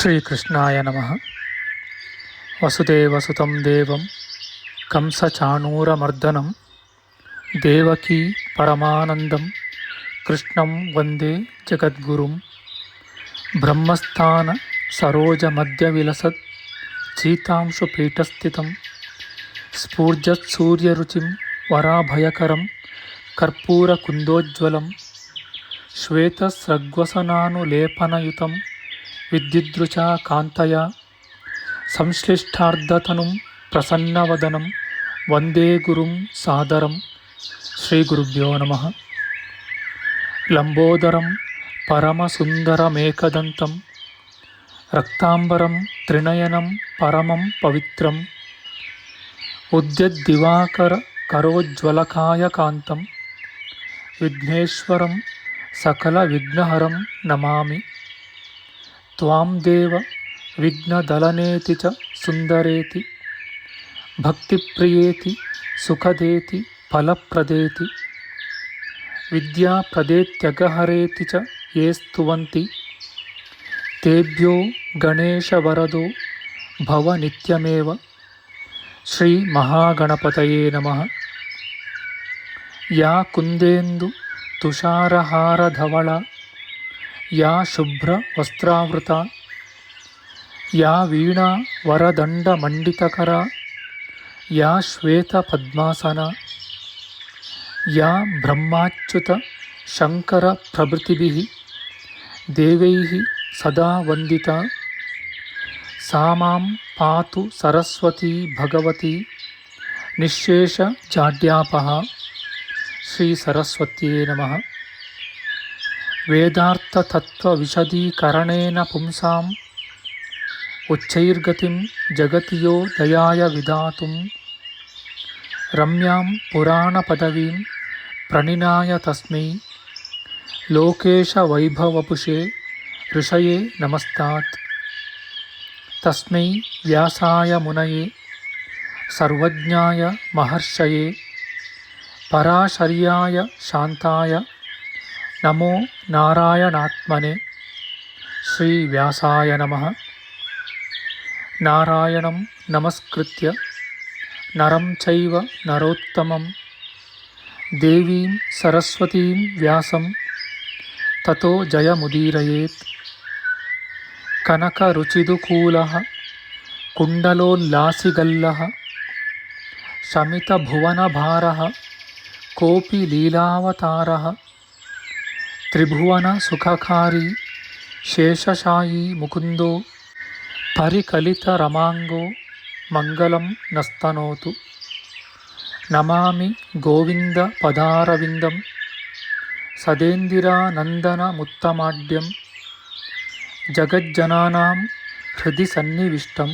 ಶ್ರೀಕೃಷ್ಣಾಯ ನಮಃ. ವಸುದೇವಸುತಂ ದೇವಂ ಕಂಸಚಾಣೂರಮರ್ದನಂ ದೇವಕೀ ಪರಮಾನಂದಂ ಕೃಷ್ಣಂ ವಂದೇ ಜಗದ್ಗುರುಂ. ಬ್ರಹ್ಮಸ್ಥಾನ ಸರೋಜಮಧ್ಯವಿಲಸತ್ ಚೀತಾಂಶುಪೀಠಸ್ಥಿತಂ ಸ್ಫೂರ್ಜತ್ಸೂರ್ಯರುಚಿಂ ವರಾಭಯಕರಂ ಕರ್ಪೂರಕುಂದೋಜ್ವಲಂ ಶ್ವೇತಸ್ರಗ್ವಸನಾನುಲೇಪನಯುತಂ ವಿದ್ಯುದೃಚಾ ಕಾಂತಯ ಸಂಶ್ಲಿಷ್ಟಾರ್ಧತನುಂ ಪ್ರಸನ್ನವದನಂ ವಂದೇ ಗುರುಂ ಸಾದರಂ. ಶ್ರೀಗುರುಭ್ಯೋ ನಮಃ. ಲಂಬೋದರಂ ಪರಮಸುಂದರಮೇಕದಂತಂ ರಕ್ತಾಂಬರಂ ತ್ರಿನಯನಂ ಪರಮಂ ಪವಿತ್ರಂ ಉದ್ಯದ್ದಿವಾಕರ ಕರೋಜ್ವಲಕಾಯಕಾಂತಂ ವಿಘ್ನೇಶ್ವರಂ ಸಕಲವಿಘ್ನಹರಂ ನಮಾಮಿ. ತ್ವಾಂ ದೇವ ವಿಘ್ನದಲನೇತಿ ಚ ಸುಂದರೇತಿ ಭಕ್ತಿಪ್ರಿಯೇತಿ ಸುಖದೇತಿ ಫಲಪ್ರದೇತಿ ವಿದ್ಯಾಪ್ರದೇತ್ಯಗಹರೇತಿ ಚ ಯೇ ಸ್ತುವಂತಿ ತೇಭ್ಯೋ ಗಣೇಶವರದೋ ಭವ ನಿತ್ಯಮೇವ. ಶ್ರೀ ಮಹಾಗಣಪತಯೇ ನಮಃ. ಯಾ ಕುಂದೇಂದು ತುಷಾರಹಾರಧವಳ ಯಾ ಶುಭ್ರ ವಸ್ತ್ರಾವೃತ ಯಾ ವೀಣಾ ವರದಂಡಮಂಡಿತಕರ ಯಾ ಶ್ವೇತ ಪದ್ಮಾಸನ ಯಾ ಬ್ರಹ್ಮಾಚ್ಯುತ ಶಂಕರ ಪ್ರಭೃತಿಭಿಃ ದೇವೈಃ ಸದಾ ವಂದಿತಾ ಸಾ ಮಾಂ ಪಾತು ಸರಸ್ವತೀ ಭಗವತಿ ನಿಶ್ಶೇಷ ಜಾಡ್ಯಾಪಃ. ಶ್ರೀ ಸರಸ್ವತ್ಯೇ ನಮಃ. ವೇದಾರ್ಥತತ್ವವಿಶದೀಕರಣೇನ ಪುಂಸಾಂ ಉಚ್ಚೈರ್ಗತಿಂ ಜಗತಿಯೋ ದಯಾಯ ವಿಧಾತುಂ ರಮ್ಯಾಂ ಪುರಾಣಪದವೀಂ ಪ್ರಣಿನಾಯ ತಸ್ಮೈ ಲೋಕೇಶವೈಭವಪುಷೇ ಋಷಯೇ ನಮಸ್ತಾತ್. ತಸ್ಮೈ ವ್ಯಾಸಾಯ ಮುನಯೇ ಸರ್ವಜ್ಞಾಯ ಮಹರ್ಷಯೇ ಪರಾಶರ್ಯಾಯ ಶಾಂತಾಯ ನಮೋ ನಾರಾಯಣಾತ್ಮನೆ. ಶ್ರೀ ವ್ಯಾಸಾಯ ನಮಃ. ನಾರಾಯಣಂ ನಮಸ್ಕೃತ್ಯ ನರಂ ಚೈವ ನರೋತ್ತಮಂ ದೇವೀಂ ಸರಸ್ವತೀಂ ವ್ಯಾಸಂ ತತೋ ಜಯಮುದೀರಯೇತ್. ಕನಕರುಚಿದುಕೂಲಃ ಕುಂಡಲೋಲ್ಲಾಸಿಗಲ್ಲಃ ಶಮಿತಭುವನಭಾರಃ ಕೋಪಿ ಲೀಲಾವತಾರಃ ತ್ರಿಭುವನ ಸುಖಕಾರಿ ಶೇಷಶಾಯೀ ಮುಕುಂದೋ ಪರಿಕಲಿತರಮಾಂಗೋ ಮಂಗಲಂ ನಸ್ತನೋತು. ನಮಾಮಿ ಗೋವಿಂದ ಪದಾರವಿಂದಂ ಸದೇಂದಿರಾನಂದನಮುತ್ತಮಾಡ್ಯಂ ಜಗಜ್ಜನಾನಾಂ ಹೃದಯ ಸನ್ನಿವಿಷ್ಟಂ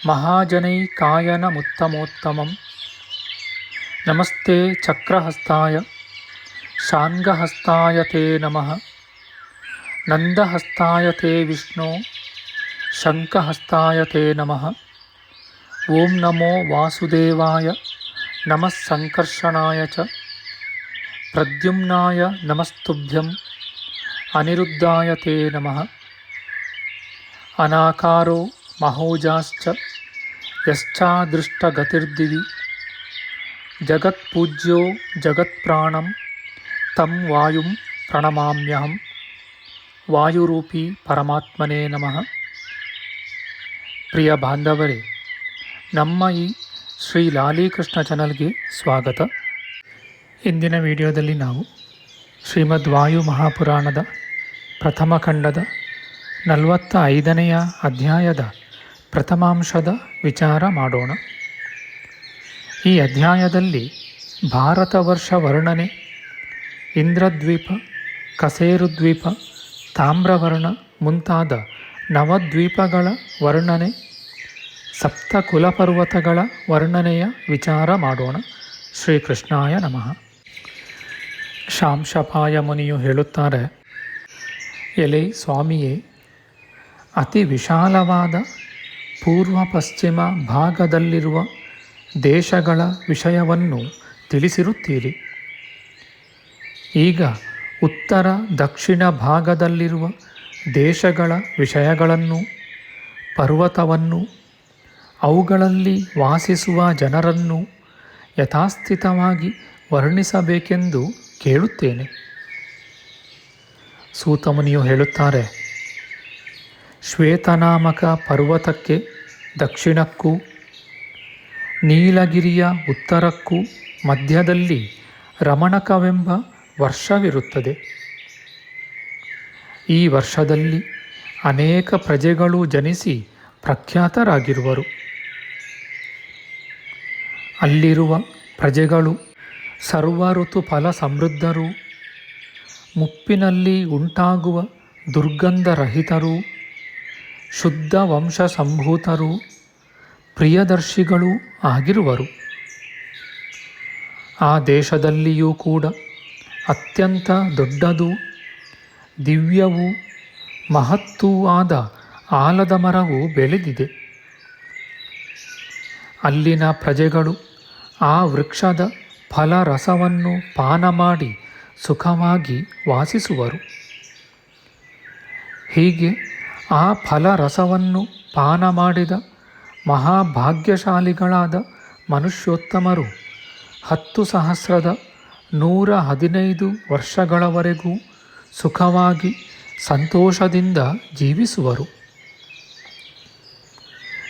ಮಹಾಜನೈಕಾಯನಮುತ್ತಮೋತ್ತಮಂ. ನಮಸ್ತೆ ಚಕ್ರಹಸ್ತಾಯ ಶಾಂಗಹಸ್ತಾಯ ತೇ ನಮಃ. ನಂದಹಸ್ತಾಯ ತೇ ವಿಷ್ಣೋ ಶಂಖಹಸ್ತಾಯ ತೇ ನಮಃ. ಓಂ ನಮೋ ವಾಸುದೇವಾಯ ನಮಃ ಸಂಕರ್ಷಣಾಯ ಚ ಪ್ರದ್ಯುಮ್ನಾಯ ನಮಸ್ತುಭ್ಯಂ ಅನಿರುದ್ಧಾಯ ತೇ ನಮಃ. ಅನಾಕಾರೋ ಮಹೋಜಾಶ್ಚ ಯಶ್ಚಾದೃಷ್ಟಗತಿರ್ದಿವಿ ಜಗತ್ಪೂಜ್ಯೋ ಜಗತ್ಪ್ರಾಣಂ ತಂ ವಾಯುಂ ಪ್ರಣಮಾಮ್ಯಹಂ. ವಾಯುರೂಪಿ ಪರಮಾತ್ಮನೇ ನಮಃ. ಪ್ರಿಯ ಬಾಂಧವರೇ, ನಮ್ಮ ಈ ಶ್ರೀ ಲಾಲೀಕೃಷ್ಣ ಚಾನಲ್ಗೆ ಸ್ವಾಗತ. ಇಂದಿನ ವಿಡಿಯೋದಲ್ಲಿ ನಾವು ಶ್ರೀಮದ್ ವಾಯು ಮಹಾಪುರಾಣದ ಪ್ರಥಮ ಖಂಡದ 45ನೆಯ ಅಧ್ಯಾಯದ ಪ್ರಥಮಾಂಶದ ವಿಚಾರ ಮಾಡೋಣ. ಈ ಅಧ್ಯಾಯದಲ್ಲಿ ಭಾರತ ವರ್ಷ ವರ್ಣನೆ, ಇಂದ್ರದ್ವೀಪ, ಕಸೇರುದ್ವೀಪ, ತಾಮ್ರವರ್ಣ ಮುಂತಾದ ನವದ್ವೀಪಗಳ ವರ್ಣನೆ, ಸಪ್ತ ಕುಲಪರ್ವತಗಳ ವರ್ಣನೆಯ ವಿಚಾರ ಮಾಡೋಣ. ಶ್ರೀಕೃಷ್ಣಾಯ ನಮಃ. ಶಾಂಶಪಾಯ ಮುನಿಯು ಹೇಳುತ್ತಾರೆ, ಎಲೆ ಸ್ವಾಮಿಯೇ, ಅತಿ ವಿಶಾಲವಾದ ಪೂರ್ವ ಪಶ್ಚಿಮ ಭಾಗದಲ್ಲಿರುವ ದೇಶಗಳ ವಿಷಯವನ್ನು ತಿಳಿಸಿರುತ್ತೀರಿ. ಈಗ ಉತ್ತರ ದಕ್ಷಿಣ ಭಾಗದಲ್ಲಿರುವ ದೇಶಗಳ ವಿಷಯಗಳನ್ನು, ಪರ್ವತವನ್ನು, ಅವುಗಳಲ್ಲಿ ವಾಸಿಸುವ ಜನರನ್ನು ಯಥಾಸ್ಥಿತವಾಗಿ ವರ್ಣಿಸಬೇಕೆಂದು ಕೇಳುತ್ತೇನೆ. ಸೂತಮುನಿಯು ಹೇಳುತ್ತಾರೆ, ಶ್ವೇತನಾಮಕ ಪರ್ವತಕ್ಕೆ ದಕ್ಷಿಣಕ್ಕೂ ನೀಲಗಿರಿಯ ಉತ್ತರಕ್ಕೂ ಮಧ್ಯದಲ್ಲಿ ರಮಣಕವೆಂಬ ವರ್ಷವಿರುತ್ತದೆ. ಈ ವರ್ಷದಲ್ಲಿ ಅನೇಕ ಪ್ರಜೆಗಳು ಜನಿಸಿ ಪ್ರಖ್ಯಾತರಾಗಿರುವರು. ಅಲ್ಲಿರುವ ಪ್ರಜೆಗಳು ಸರ್ವ ಋತು ಫಲ ಸಮೃದ್ಧರೂ, ಮುಪ್ಪಿನಲ್ಲಿ ಉಂಟಾಗುವ ದುರ್ಗಂಧರಹಿತರೂ, ಶುದ್ಧ ವಂಶ ಸಂಭೂತರೂ, ಪ್ರಿಯದರ್ಶಿಗಳೂ ಆಗಿರುವರು. ಆ ದೇಶದಲ್ಲಿಯೂ ಕೂಡ ಅತ್ಯಂತ ದೊಡ್ಡದೂ ದಿವ್ಯವೂ ಮಹತ್ತೂ ಆದ ಆಲದ ಮರವು ಬೆಳೆದಿದೆ. ಅಲ್ಲಿನ ಪ್ರಜೆಗಳು ಆ ವೃಕ್ಷದ ಫಲರಸವನ್ನು ಪಾನ ಮಾಡಿ ಸುಖವಾಗಿ ವಾಸಿಸುವರು. ಹೀಗೆ ಆ ಫಲರಸವನ್ನು ಪಾನ ಮಾಡಿದ ಮಹಾಭಾಗ್ಯಶಾಲಿಗಳಾದ ಮನುಷ್ಯೋತ್ತಮರು 10,115 ವರ್ಷಗಳವರೆಗೂ ಸುಖವಾಗಿ ಸಂತೋಷದಿಂದ ಜೀವಿಸುವರು.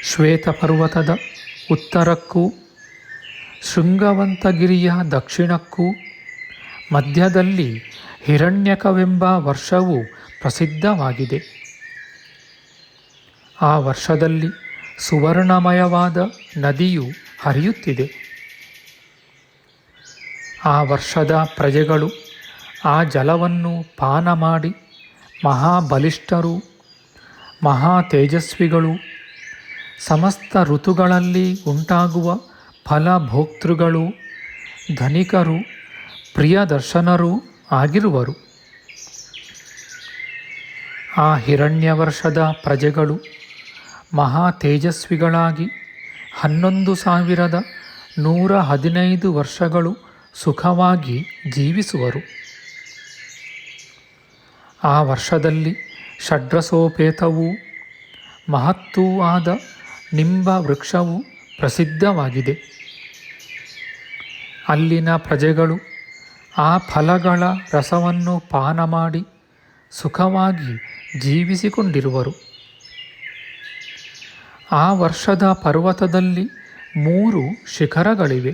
ಶ್ವೇತಪರ್ವತದ ಉತ್ತರಕ್ಕೂ ಶೃಂಗವಂತಗಿರಿಯ ದಕ್ಷಿಣಕ್ಕೂ ಮಧ್ಯದಲ್ಲಿ ಹಿರಣ್ಯಕವೆಂಬ ವರ್ಷವು ಪ್ರಸಿದ್ಧವಾಗಿದೆ. ಆ ವರ್ಷದಲ್ಲಿ ಸುವರ್ಣಮಯವಾದ ನದಿಯು ಹರಿಯುತ್ತಿದೆ. ಆ ವರ್ಷದ ಪ್ರಜೆಗಳು ಆ ಜಲವನ್ನು ಪಾನ ಮಾಡಿ ಮಹಾಬಲಿಷ್ಠರು, ಮಹಾ ತೇಜಸ್ವಿಗಳು, ಸಮಸ್ತ ಋತುಗಳಲ್ಲಿ ಉಂಟಾಗುವ ಫಲಭೋಕ್ತೃಗಳು, ಧನಿಕರು, ಪ್ರಿಯದರ್ಶನರೂ ಆಗಿರುವರು. ಆ ಹಿರಣ್ಯವರ್ಷದ ಪ್ರಜೆಗಳು ಮಹಾ ತೇಜಸ್ವಿಗಳಾಗಿ 11,115 ವರ್ಷಗಳು ಸುಖವಾಗಿ ಜೀವಿಸುವರು. ಆ ವರ್ಷದಲ್ಲಿ ಷಡ್ರಸೋಪೇತವೂ ಮಹತ್ತೂ ಆದ ನಿಂಬ ವೃಕ್ಷವು ಪ್ರಸಿದ್ಧವಾಗಿದೆ. ಅಲ್ಲಿನ ಪ್ರಜೆಗಳು ಆ ಫಲಗಳ ರಸವನ್ನು ಪಾನ ಮಾಡಿ ಸುಖವಾಗಿ ಜೀವಿಸಿಕೊಂಡಿರುವರು. ಆ ವರ್ಷದ ಪರ್ವತದಲ್ಲಿ 3 ಶಿಖರಗಳಿವೆ.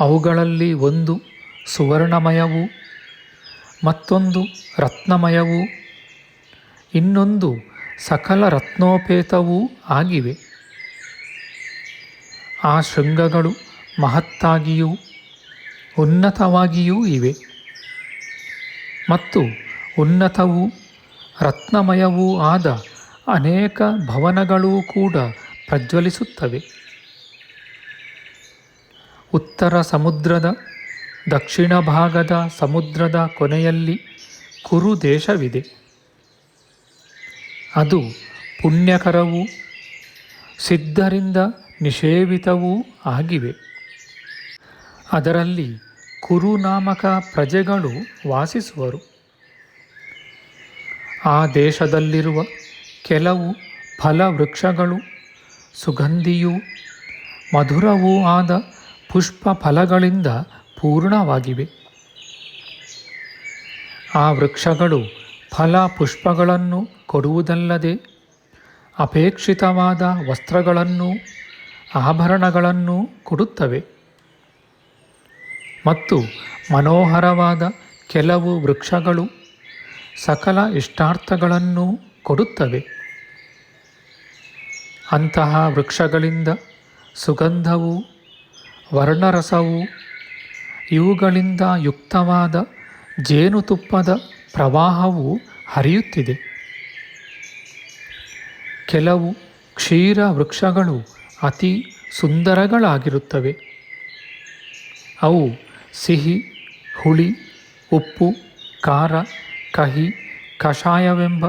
ಅವುಗಳಲ್ಲಿ ಒಂದು ಸುವರ್ಣಮಯವೂ, ಮತ್ತೊಂದು ರತ್ನಮಯವೂ, ಇನ್ನೊಂದು ಸಕಲ ರತ್ನೋಪೇತವೂ ಆಗಿವೆ. ಆ ಶೃಂಗಗಳು ಮಹತ್ತಾಗಿಯೂ ಉನ್ನತವಾಗಿಯೂ ಇವೆ. ಮತ್ತು ಉನ್ನತವೂ ರತ್ನಮಯವೂ ಆದ ಅನೇಕ ಭವನಗಳೂ ಕೂಡ ಪ್ರಜ್ವಲಿಸುತ್ತವೆ. ಉತ್ತರ ಸಮುದ್ರದ ದಕ್ಷಿಣ ಭಾಗದ ಸಮುದ್ರದ ಕೊನೆಯಲ್ಲಿ ಕುರು ದೇಶವಿದೆ. ಅದು ಪುಣ್ಯಕರವೂ ಸಿದ್ಧರಿಂದ ನಿಷೇವಿತವೂ ಆಗಿವೆ. ಅದರಲ್ಲಿ ಕುರು ನಾಮಕ ಪ್ರಜೆಗಳು ವಾಸಿಸುವರು. ಆ ದೇಶದಲ್ಲಿರುವ ಕೆಲವು ಫಲವೃಕ್ಷಗಳು ಸುಗಂಧಿಯೂ ಮಧುರವೂ ಆದ ಪುಷ್ಪ ಫಲಗಳಿಂದ ಪೂರ್ಣವಾಗಿವೆ. ಆ ವೃಕ್ಷಗಳು ಫಲ ಪುಷ್ಪಗಳನ್ನು ಕೊಡುವುದಲ್ಲದೆ ಅಪೇಕ್ಷಿತವಾದ ವಸ್ತ್ರಗಳನ್ನೂ ಆಭರಣಗಳನ್ನೂ ಕೊಡುತ್ತವೆ. ಮತ್ತು ಮನೋಹರವಾದ ಕೆಲವು ವೃಕ್ಷಗಳು ಸಕಲ ಇಷ್ಟಾರ್ಥಗಳನ್ನೂ ಕೊಡುತ್ತವೆ. ಅಂತಹ ವೃಕ್ಷಗಳಿಂದ ಸುಗಂಧವೂ ವರ್ಣರಸವೂ ಇವುಗಳಿಂದ ಯುಕ್ತವಾದ ಜೇನುತುಪ್ಪದ ಪ್ರವಾಹವು ಹರಿಯುತ್ತಿದೆ. ಕೆಲವು ಕ್ಷೀರ ವೃಕ್ಷಗಳು ಅತಿ ಸುಂದರಗಳಾಗಿರುತ್ತವೆ. ಅವು ಸಿಹಿ, ಹುಳಿ, ಉಪ್ಪು, ಖಾರ, ಕಹಿ, ಕಷಾಯವೆಂಬ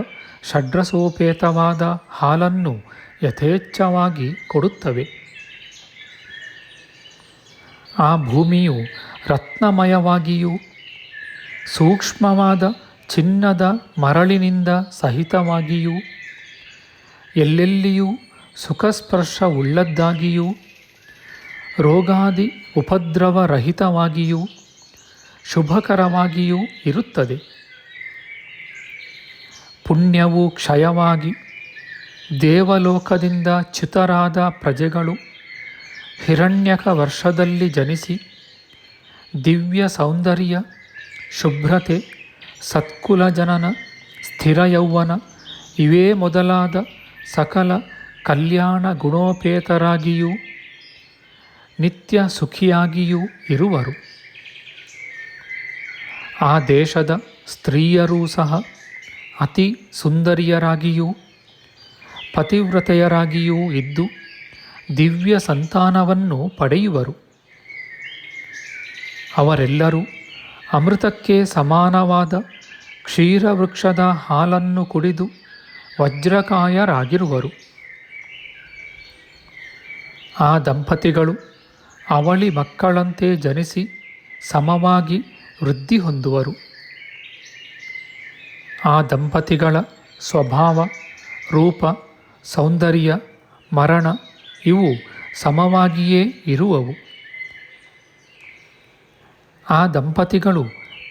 ಷಡ್ರಸೋಪೇತವಾದ ಹಾಲನ್ನು ಯಥೇಚ್ಛವಾಗಿ ಕೊಡುತ್ತವೆ. ಆ ಭೂಮಿಯು ರತ್ನಮಯವಾಗಿಯೂ ಸೂಕ್ಷ್ಮವಾದ ಚಿನ್ನದ ಮರಳಿನಿಂದ ಸಹಿತವಾಗಿಯೂ ಎಲ್ಲೆಲ್ಲಿಯೂ ಸುಖಸ್ಪರ್ಶವುಳ್ಳದ್ದಾಗಿಯೂ ರೋಗಾದಿ ಉಪದ್ರವರಹಿತವಾಗಿಯೂ ಶುಭಕರವಾಗಿಯೂ ಇರುತ್ತದೆ. ಪುಣ್ಯವು ಕ್ಷಯವಾಗಿ ದೇವಲೋಕದಿಂದ ಚ್ಯುತರಾದ ಪ್ರಜೆಗಳು ಹಿರಣ್ಯಕ ವರ್ಷದಲ್ಲಿ ಜನಿಸಿ ದಿವ್ಯ ಸೌಂದರ್ಯ, ಶುಭ್ರತೆ, ಸತ್ಕುಲ ಜನನ, ಸ್ಥಿರ ಯೌವನ ಇವೇ ಮೊದಲಾದ ಸಕಲ ಕಲ್ಯಾಣ ಗುಣೋಪೇತರಾಗಿಯೂ ನಿತ್ಯ ಸುಖಿಯಾಗಿಯೂ ಇರುವರು. ಆ ದೇಶದ ಸ್ತ್ರೀಯರೂ ಸಹ ಅತಿ ಸುಂದರಿಯರಾಗಿಯೂ ಪತಿವ್ರತೆಯರಾಗಿಯೂ ಇದ್ದು ದಿವ್ಯ ಸಂತಾನವನ್ನು ಪಡೆಯುವರು. ಅವರೆಲ್ಲರೂ ಅಮೃತಕ್ಕೆ ಸಮಾನವಾದ ಕ್ಷೀರವೃಕ್ಷದ ಹಾಲನ್ನು ಕುಡಿದು ವಜ್ರಕಾಯರಾಗಿರುವರು. ಆ ದಂಪತಿಗಳು ಅವಳಿ ಮಕ್ಕಳಂತೆ ಜನಿಸಿ ಸಮವಾಗಿ ವೃದ್ಧಿ ಹೊಂದುವರು. ಆ ದಂಪತಿಗಳ ಸ್ವಭಾವ, ರೂಪ, ಸೌಂದರ್ಯ, ಮರಣ ಇವು ಸಮವಾಗಿಯೇ ಇರುವವು. ಆ ದಂಪತಿಗಳು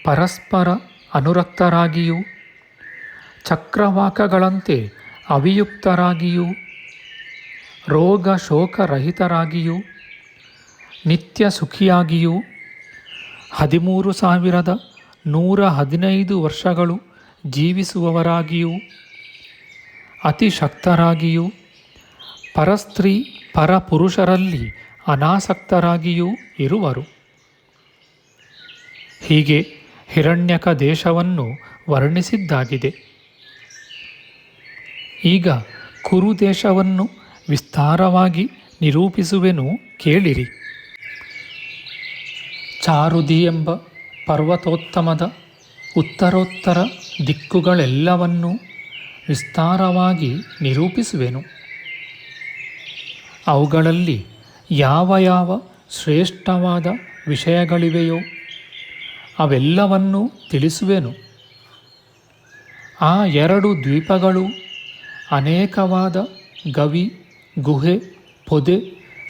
ಪರಸ್ಪರ ಅನುರಕ್ತರಾಗಿಯೂ ಚಕ್ರವಾಕಗಳಂತೆ ಅವಿಯುಕ್ತರಾಗಿಯೂ ರೋಗ ಶೋಕರಹಿತರಾಗಿಯೂ ನಿತ್ಯ ಸುಖಿಯಾಗಿಯೂ 13,115 ವರ್ಷಗಳು ಜೀವಿಸುವವರಾಗಿಯೂ ಅತಿ ಶಕ್ತರಾಗಿಯೂ ಪರಸ್ತ್ರೀ ಪರಪುರುಷರಲ್ಲಿ ಅನಾಸಕ್ತರಾಗಿಯೂ ಇರುವರು. ಹೀಗೆ ಹಿರಣ್ಯಕ ದೇಶವನ್ನು ವರ್ಣಿಸಿದ್ದಾಗಿದೆ. ಈಗ ಕುರು ದೇಶವನ್ನು ವಿಸ್ತಾರವಾಗಿ ನಿರೂಪಿಸುವೆನು, ಕೇಳಿರಿ. ಚಾರುದಿ ಎಂಬ ಪರ್ವತೋತ್ತಮದ ಉತ್ತರೋತ್ತರ ದಿಕ್ಕುಗಳೆಲ್ಲವನ್ನೂ ವಿಸ್ತಾರವಾಗಿ ನಿರೂಪಿಸುವೆನು. ಅವುಗಳಲ್ಲಿ ಯಾವ ಯಾವ ಶ್ರೇಷ್ಠವಾದ ವಿಷಯಗಳಿವೆಯೋ ಅವೆಲ್ಲವನ್ನೂ ತಿಳಿಸುವೆನು. ಆ 2 ದ್ವೀಪಗಳು ಅನೇಕವಾದ ಗವಿ, ಗುಹೆ, ಪೊದೆ,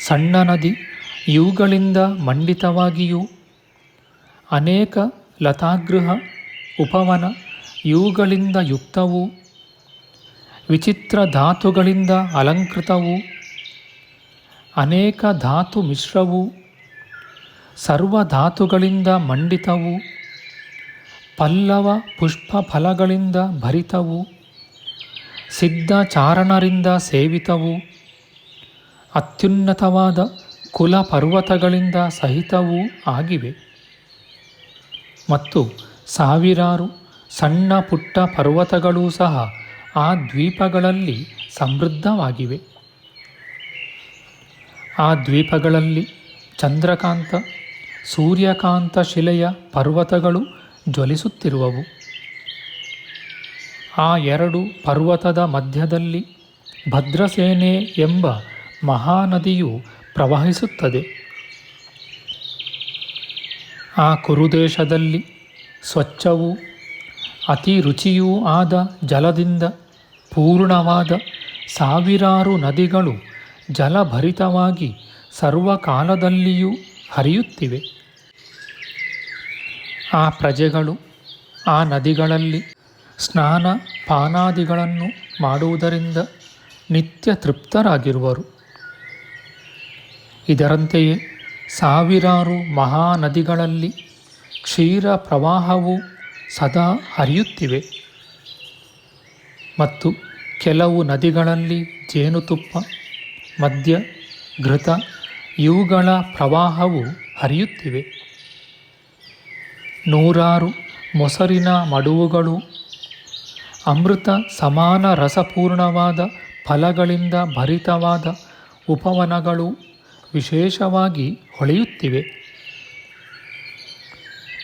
ಸಣ್ಣ ನದಿ ಇವುಗಳಿಂದ ಮಂಡಿತವಾಗಿಯೂ ಅನೇಕ ಲತಾಗೃಹ, ಉಪವನ ಇವುಗಳಿಂದ ಯುಕ್ತವೂ ವಿಚಿತ್ರ ಧಾತುಗಳಿಂದ ಅಲಂಕೃತವೂ ಅನೇಕ ಧಾತು ಮಿಶ್ರವೂ ಸರ್ವಧಾತುಗಳಿಂದ ಮಂಡಿತವೂ ಪಲ್ಲವ ಪುಷ್ಪ ಫಲಗಳಿಂದ ಭರಿತವೂ ಸಿದ್ಧ ಚಾರಣರಿಂದ ಸೇವಿತವೂ ಅತ್ಯುನ್ನತವಾದ ಕುಲ ಪರ್ವತಗಳಿಂದ ಸಹಿತವೂ ಆಗಿವೆ. ಮತ್ತು ಸಾವಿರಾರು ಸಣ್ಣ ಪುಟ್ಟ ಪರ್ವತಗಳೂ ಸಹ ಆ ದ್ವೀಪಗಳಲ್ಲಿ ಸಮೃದ್ಧವಾಗಿವೆ. ಆ ದ್ವೀಪಗಳಲ್ಲಿ ಚಂದ್ರಕಾಂತ, ಸೂರ್ಯಕಾಂತ ಶಿಲೆಯ ಪರ್ವತಗಳು ಜ್ವಲಿಸುತ್ತಿರುವವು. ಆ 2 ಪರ್ವತದ ಮಧ್ಯದಲ್ಲಿ ಭದ್ರಸೇನೆ ಎಂಬ ಮಹಾನದಿಯು ಪ್ರವಹಿಸುತ್ತದೆ. ಆ ಕುರುದೇಶದಲ್ಲಿ ಸ್ವಚ್ಛವೂ ಅತಿ ರುಚಿಯೂ ಆದ ಜಲದಿಂದ ಪೂರ್ಣವಾದ ಸಾವಿರಾರು ನದಿಗಳು ಜಲಭರಿತವಾಗಿ ಸರ್ವಕಾಲದಲ್ಲಿಯೂ ಹರಿಯುತ್ತಿವೆ. ಆ ಪ್ರಜೆಗಳು ಆ ನದಿಗಳಲ್ಲಿ ಸ್ನಾನ ಪಾನಾದಿಗಳನ್ನು ಮಾಡುವುದರಿಂದ ನಿತ್ಯ ತೃಪ್ತರಾಗಿರುವರು. ಇದರಂತೆಯೇ ಸಾವಿರಾರು ಮಹಾನದಿಗಳಲ್ಲಿ ಕ್ಷೀರ ಪ್ರವಾಹವು ಸದಾ ಹರಿಯುತ್ತಿವೆ. ಮತ್ತು ಕೆಲವು ನದಿಗಳಲ್ಲಿ ಜೇನುತುಪ್ಪ, ಮದ್ಯ, ಘೃತ ಇವುಗಳ ಪ್ರವಾಹವು ಹರಿಯುತ್ತಿವೆ. ನೂರಾರು ಮೊಸರಿನ ಮಡುವುಗಳು, ಅಮೃತ ಸಮಾನ ರಸಪೂರ್ಣವಾದ ಫಲಗಳಿಂದ ಭರಿತವಾದ ಉಪವನಗಳು ವಿಶೇಷವಾಗಿ ಹೊಳೆಯುತ್ತಿವೆ.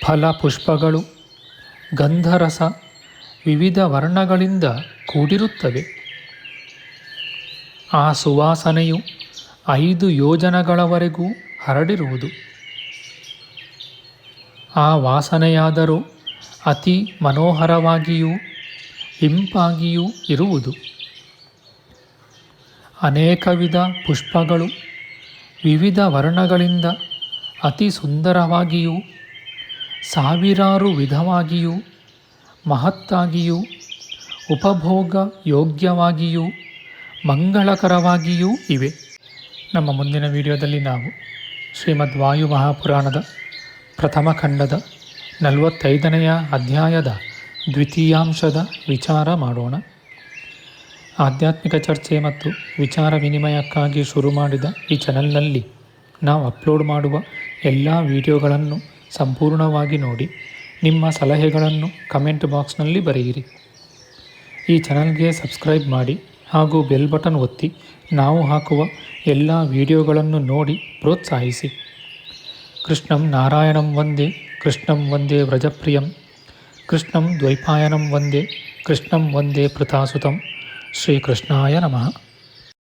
ಫಲ ಪುಷ್ಪಗಳು, ಗಂಧರಸ ವಿವಿಧ ವರ್ಣಗಳಿಂದ ಕೂಡಿರುತ್ತವೆ. ಆ ಸುವಾಸನೆಯು 5 ಯೋಜನಗಳವರೆಗೂ ಹರಡಿರುವುದು. ಆ ವಾಸನೆಯಾದರೂ ಅತಿ ಮನೋಹರವಾಗಿಯೂ ಇಂಪಾಗಿಯೂ ಇರುವುದು. ಅನೇಕ ವಿಧ ಪುಷ್ಪಗಳು ವಿವಿಧ ವರ್ಣಗಳಿಂದ ಅತಿ ಸುಂದರವಾಗಿಯೂ ಸಾವಿರಾರು ವಿಧವಾಗಿಯೂ ಮಹತ್ತಾಗಿಯೂ ಉಪಭೋಗ ಯೋಗ್ಯವಾಗಿಯೂ ಮಂಗಳಕರವಾಗಿಯೂ ಇವೆ. ನಮ್ಮ ಮುಂದಿನ ವಿಡಿಯೋದಲ್ಲಿ ನಾವು ಶ್ರೀಮದ್ ವಾಯು ಮಹಾಪುರಾಣದ ಪ್ರಥಮ ಖಂಡದ 45ನೆಯ ಅಧ್ಯಾಯದ ದ್ವಿತೀಯಾಂಶದ ವಿಚಾರ ಮಾಡೋಣ. ಆಧ್ಯಾತ್ಮಿಕ ಚರ್ಚೆ ಮತ್ತು ವಿಚಾರ ವಿನಿಮಯಕ್ಕಾಗಿ ಶುರು ಮಾಡಿದ ಈ ಚಾನಲ್ನಲ್ಲಿ ನಾವು ಅಪ್ಲೋಡ್ ಮಾಡುವ ಎಲ್ಲ ವಿಡಿಯೋಗಳನ್ನು ಸಂಪೂರ್ಣವಾಗಿ ನೋಡಿ ನಿಮ್ಮ ಸಲಹೆಗಳನ್ನು ಕಮೆಂಟ್ ಬಾಕ್ಸ್ನಲ್ಲಿ ಬರೆಯಿರಿ. ಈ ಚಾನಲ್ಗೆ ಸಬ್ಸ್ಕ್ರೈಬ್ ಮಾಡಿ ಹಾಗೂ ಬೆಲ್ ಬಟನ್ ಒತ್ತಿ ನಾವು ಹಾಕುವ ಎಲ್ಲ ವಿಡಿಯೋಗಳನ್ನು ನೋಡಿ ಪ್ರೋತ್ಸಾಹಿಸಿ. ಕೃಷ್ಣಂ ನಾರಾಯಣಂ ವಂದೇ ಕೃಷ್ಣಂ ವಂದೇ ವ್ರಜಪ್ರಿಯಂ ಕೃಷ್ಣಂ ದ್ವೈಪಾಯನಂ ವಂದೇ ಕೃಷ್ಣಂ ವಂದೇ ಪೃಥಾಸುತಂ. ಶ್ರೀಕೃಷ್ಣಾಯ ನಮಃ.